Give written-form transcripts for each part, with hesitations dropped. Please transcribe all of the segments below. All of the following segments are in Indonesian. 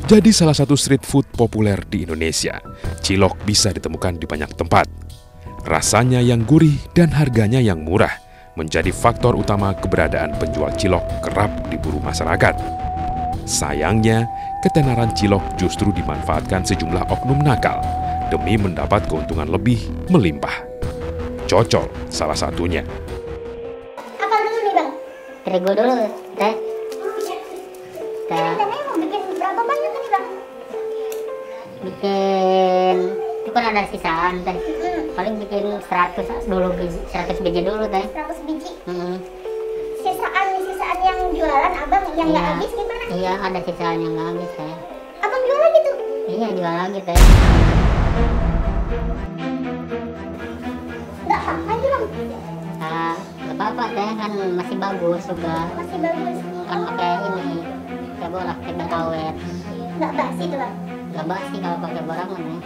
Jadi salah satu street food populer di Indonesia, cilok bisa ditemukan di banyak tempat. Rasanya yang gurih dan harganya yang murah menjadi faktor utama keberadaan penjual cilok kerap diburu masyarakat. Sayangnya, ketenaran cilok justru dimanfaatkan sejumlah oknum nakal demi mendapat keuntungan lebih melimpah. Cocol salah satunya. Apa dulu nih bang? Terigu dulu, teh. Rencananya mau bikin berapa banyak nih bang? Bikin, itu kan ada sisaan teh. Paling bikin 100 dulu, 100 biji dulu teh. 100 biji. Sisaan yang jualan abang yang nggak habis gimana? Iya, ada sisaan yang nggak habis teh. Abang jual lagi tuh? Iya, jual lagi teh. Nggak apa-apa aja bang? Nah, nggak apa-apa teh, kan masih bagus juga. Masih bagus. Kan pakai ini, pakai borak, pakai awet. Nggak basi tuh bang? Nggak basi kalau pakai borak mah.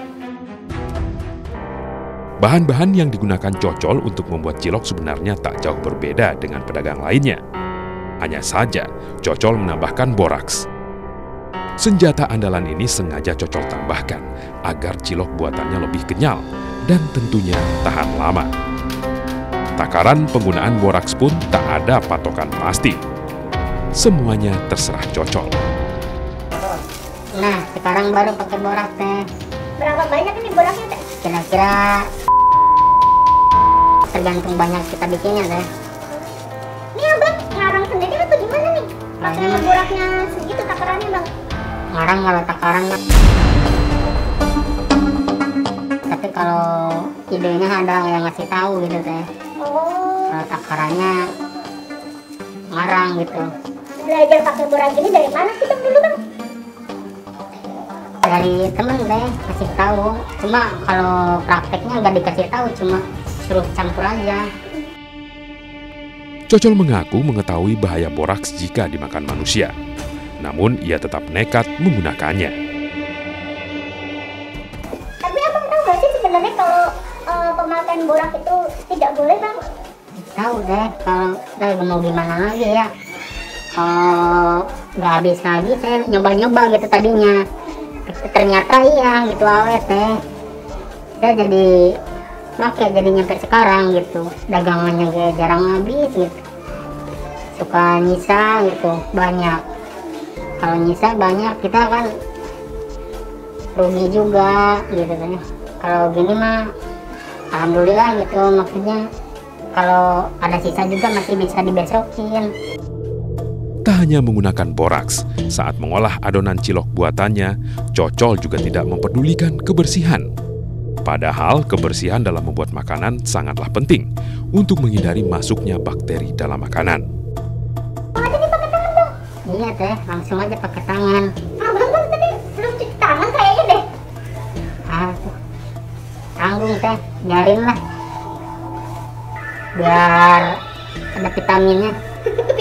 Bahan-bahan yang digunakan Cocol untuk membuat cilok sebenarnya tak jauh berbeda dengan pedagang lainnya. Hanya saja, Cocol menambahkan boraks. Senjata andalan ini sengaja Cocol tambahkan agar cilok buatannya lebih kenyal dan tentunya tahan lama. Takaran penggunaan boraks pun tak ada patokan pasti. Semuanya terserah Cocol. Nah, sekarang baru pakai borak teh. Berapa banyak ini boraknya teh? Kira-kira tergantung banyak kita bikinnya teh. Ini abang ngarang sendiri atau gimana nih? Pakai boraknya segitu takarannya bang? Ngarang kalau takaran mah. Tapi kalau idenya ada yang ngasih tahu gitu teh. Oh. Kalau takarannya ngarang gitu. Belajar pakai borak ini dari mana sih bang dulu bang? Dari temen deh kasih tahu. Cuma kalau prakteknya nggak dikasih tahu, cuma suruh campur aja. Cocol mengaku mengetahui bahaya boraks jika dimakan manusia. Namun ia tetap nekat menggunakannya. Tapi abang tahu nggak sih sebenarnya kalau pemakaian borak itu tidak boleh bang? Tahu deh, kalau mau gimana lagi ya. Kalau nggak habis lagi saya nyoba-nyoba gitu tadinya. Ternyata iya gitu awet deh. Saya jadi pakai jadi nyampe sekarang gitu. Dagangannya kayak jarang habis gitu. Suka nyisa gitu banyak. Kalau nyisa banyak kita kan rugi juga gitu kan. Kalau gini mah alhamdulillah gitu, maksudnya kalau ada sisa juga masih bisa dibesokin. Tak hanya menggunakan boraks, saat mengolah adonan cilok buatannya, Cocol juga tidak mempedulikan kebersihan. Padahal kebersihan dalam membuat makanan sangatlah penting untuk menghindari masuknya bakteri dalam makanan. Aja nih pakai tangan dong. Iya teh, langsung aja pakai tangan. Abang kan tadi belum cuci tangan kayaknya deh. Tanggung teh, biarin lah. Biar ada vitaminnya.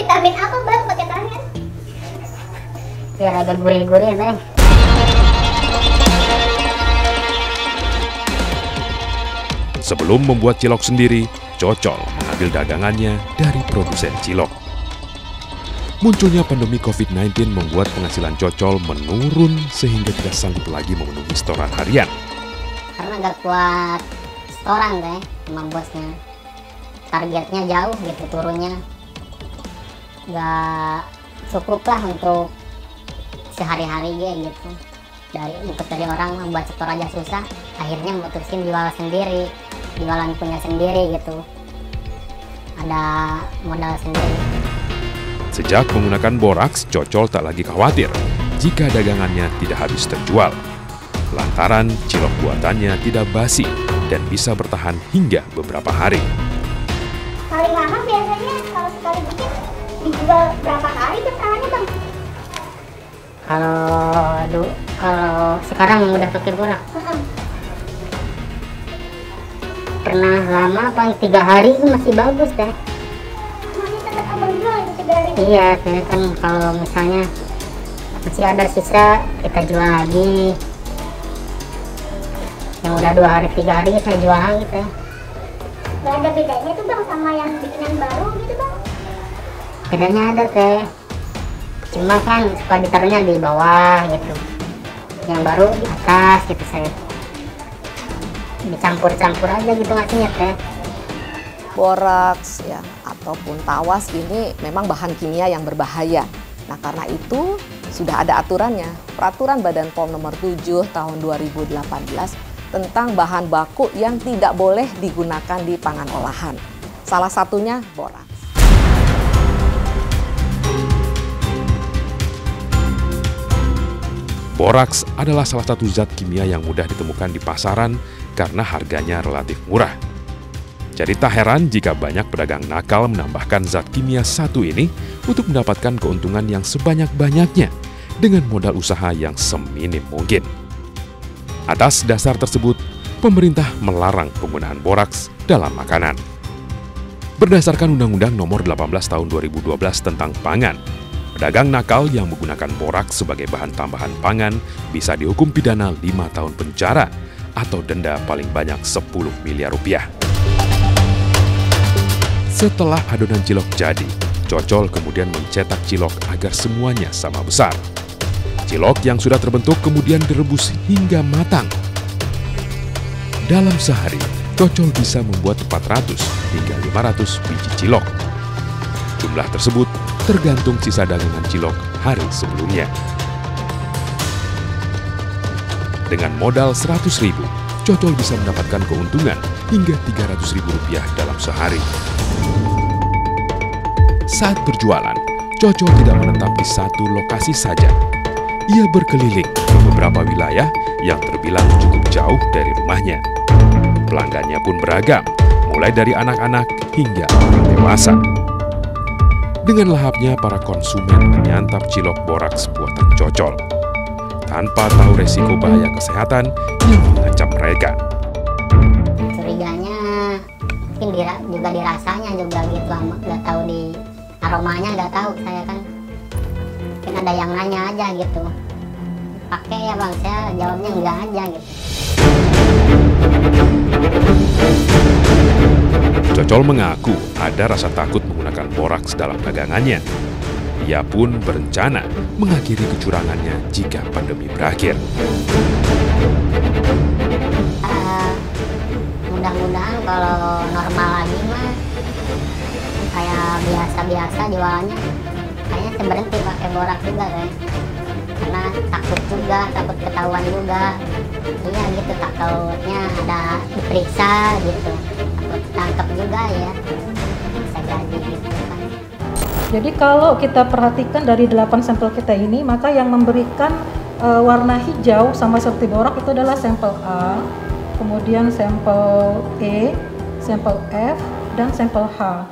Vitamin apa bang pakai tangan? Biar agak gurih-gurih teh. Sebelum membuat cilok sendiri, Cocol mengambil dagangannya dari produsen cilok. Munculnya pandemi COVID-19 membuat penghasilan Cocol menurun sehingga tidak sanggup lagi memenuhi setoran harian. Karena nggak kuat setoran teh sama bosnya. Targetnya jauh gitu turunnya. Nggak cukup lah untuk sehari-hari gitu. Ikut dari orang buat setor aja susah. Akhirnya mutusin jual sendiri. Jualan punya sendiri gitu. Ada modal sendiri. Sejak menggunakan boraks, Cocol tak lagi khawatir jika dagangannya tidak habis terjual. Lantaran cilok buatannya tidak basi dan bisa bertahan hingga beberapa hari. Paling lama biasanya kalau sekali bikin dijual berapa hari bertahannya bang? Kalau sekarang udah pakai borak. Pernah lama paling 3 hari itu masih bagus deh. Masih tetap abang jual itu 3 hari? Iya, kan kalau misalnya masih ada sisa kita jual lagi. Yang udah 2 hari 3 hari saya jual lagi teh. Gak ada bedanya tuh bang sama yang bikinan baru gitu bang? Bedanya ada teh. Cuma kan suka ditaruhnya di bawah gitu, yang baru di atas gitu. Saya dicampur-campur aja gitu ngasihnya teh. Boraks ya ataupun tawas ini memang bahan kimia yang berbahaya. Nah, karena itu sudah ada aturannya, Peraturan Badan POM nomor 7 tahun 2018 tentang bahan baku yang tidak boleh digunakan di pangan olahan. Salah satunya boraks. Boraks adalah salah satu zat kimia yang mudah ditemukan di pasaran karena harganya relatif murah. Jadi tak heran jika banyak pedagang nakal menambahkan zat kimia satu ini untuk mendapatkan keuntungan yang sebanyak-banyaknya dengan modal usaha yang seminim mungkin. Atas dasar tersebut, pemerintah melarang penggunaan boraks dalam makanan. Berdasarkan Undang-Undang Nomor 18 Tahun 2012 tentang Pangan, pedagang nakal yang menggunakan boraks sebagai bahan tambahan pangan bisa dihukum pidana 5 tahun penjara atau denda paling banyak 10 miliar rupiah. Setelah adonan cilok jadi, Cocol kemudian mencetak cilok agar semuanya sama besar. Cilok yang sudah terbentuk kemudian direbus hingga matang. Dalam sehari, Cocol bisa membuat 400 hingga 500 biji cilok. Jumlah tersebut tergantung sisa dagangan cilok hari sebelumnya. Dengan modal 100.000, Cocol bisa mendapatkan keuntungan hingga 300.000 rupiah dalam sehari. Saat berjualan, Cocol tidak menetap di satu lokasi saja. Ia berkeliling ke beberapa wilayah yang terbilang cukup jauh dari rumahnya. Pelanggannya pun beragam, mulai dari anak-anak hingga orang dewasa. Dengan lahapnya, para konsumen menyantap cilok boraks buatan Cocol, tanpa tahu resiko bahaya kesehatan yang mengancam mereka. Curiganya mungkin juga dirasanya juga gitu, nggak tahu di aromanya, nggak tahu saya kan. Mungkin ada yang nanya aja gitu, pakai ya bang, saya jawabnya enggak aja gitu. Cocol mengaku ada rasa takut menggunakan boraks dalam dagangannya. Ia pun berencana mengakhiri kecurangannya jika pandemi berakhir. Mudah-mudahan kalau normal lagi mah kayak biasa-biasa jualannya, kayaknya saya berhenti pakai boraks juga kan. Karena takut ketahuan juga. Iya gitu, takutnya ada diperiksa gitu, takut ditangkap juga ya, bisa jadi gitu kan. Jadi kalau kita perhatikan dari 8 sampel kita ini, maka yang memberikan warna hijau sama seperti boraks itu adalah sampel A, kemudian sampel E, sampel F, dan sampel H.